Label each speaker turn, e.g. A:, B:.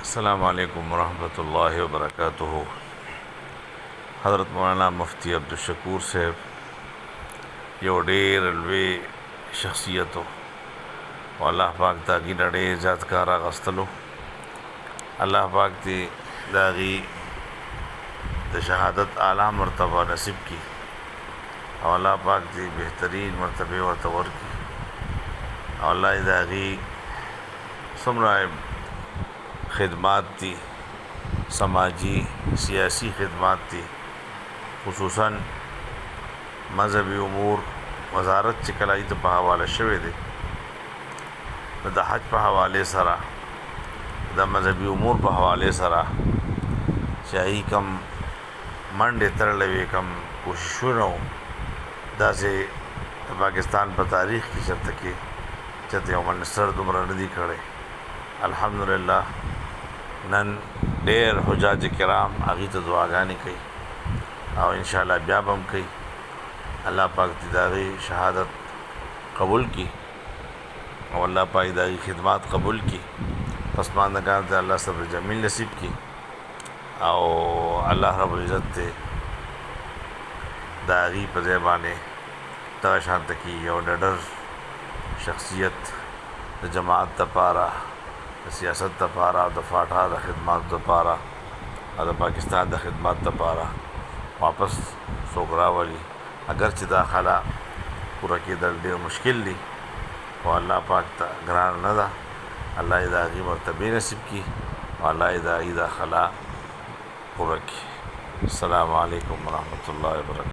A: अस्सलामु अलैकुम वरहमतुल्लाहि वबरकातुहू। हज़रत मौलाना मुफ्ती अब्दुलशकूर साहब यो ढेर लुई शख्सियत हो। अल्लाह पाक ताकि ढेर इज़्ज़त कार अगस्तलो अल्लाह पाक ती दागी शहादत आला मरतबा नसीब की और अल्लाह पाक ती बेहतरीन मरतबे व तवर की और अल्लाह दागी सुमरा खिदमात थी, समाजी सियासी खिदमात थी, खुसूसन मजहबी उमूर वजारत चिकलाई तो हवाले शवे दे द हज पर हवाले सरा द मजहबी उमूर पर हवाले सरा चाही कम मंडे तरलवे कम कोशिशों न हो दासे पाकिस्तान पर तारीख़ की शर्त के चते उमन सर दुमरा नदी खड़े अल्हम्दुलिल्लाह नन ढेर हुजाज किराम आगी तो दुआगानी कई और इंशाअल्लाह ब्या बम कई अल्लाह पाक तिदारी शहादत कबूल की और अल्लाह पाक दागी खिदमात कबूल की पसमानदगान ते अल्लाह सब्र जमील नसीब की और अल्लाह रब्बुल इज़्ज़त ते दागी पज़ेबाने ता शांत की और डर शख्सियत जमात तपारा सियासत तपारा दफाटा द खिदमत तपारा और पाकिस्तान द खिदमत तपारा वापस सोगरा वाली अगरचे दाखला पूरा की दल ढेर मुश्किल दी और अल्लाह पाक ता ग्रान न दा अल्लाह दागी मरतबे नसीब की और अल्लाह दागी दाखला पूरा की। अस्सलामु अलैकुम वरहमतुल्लाहि वबरकातुहू।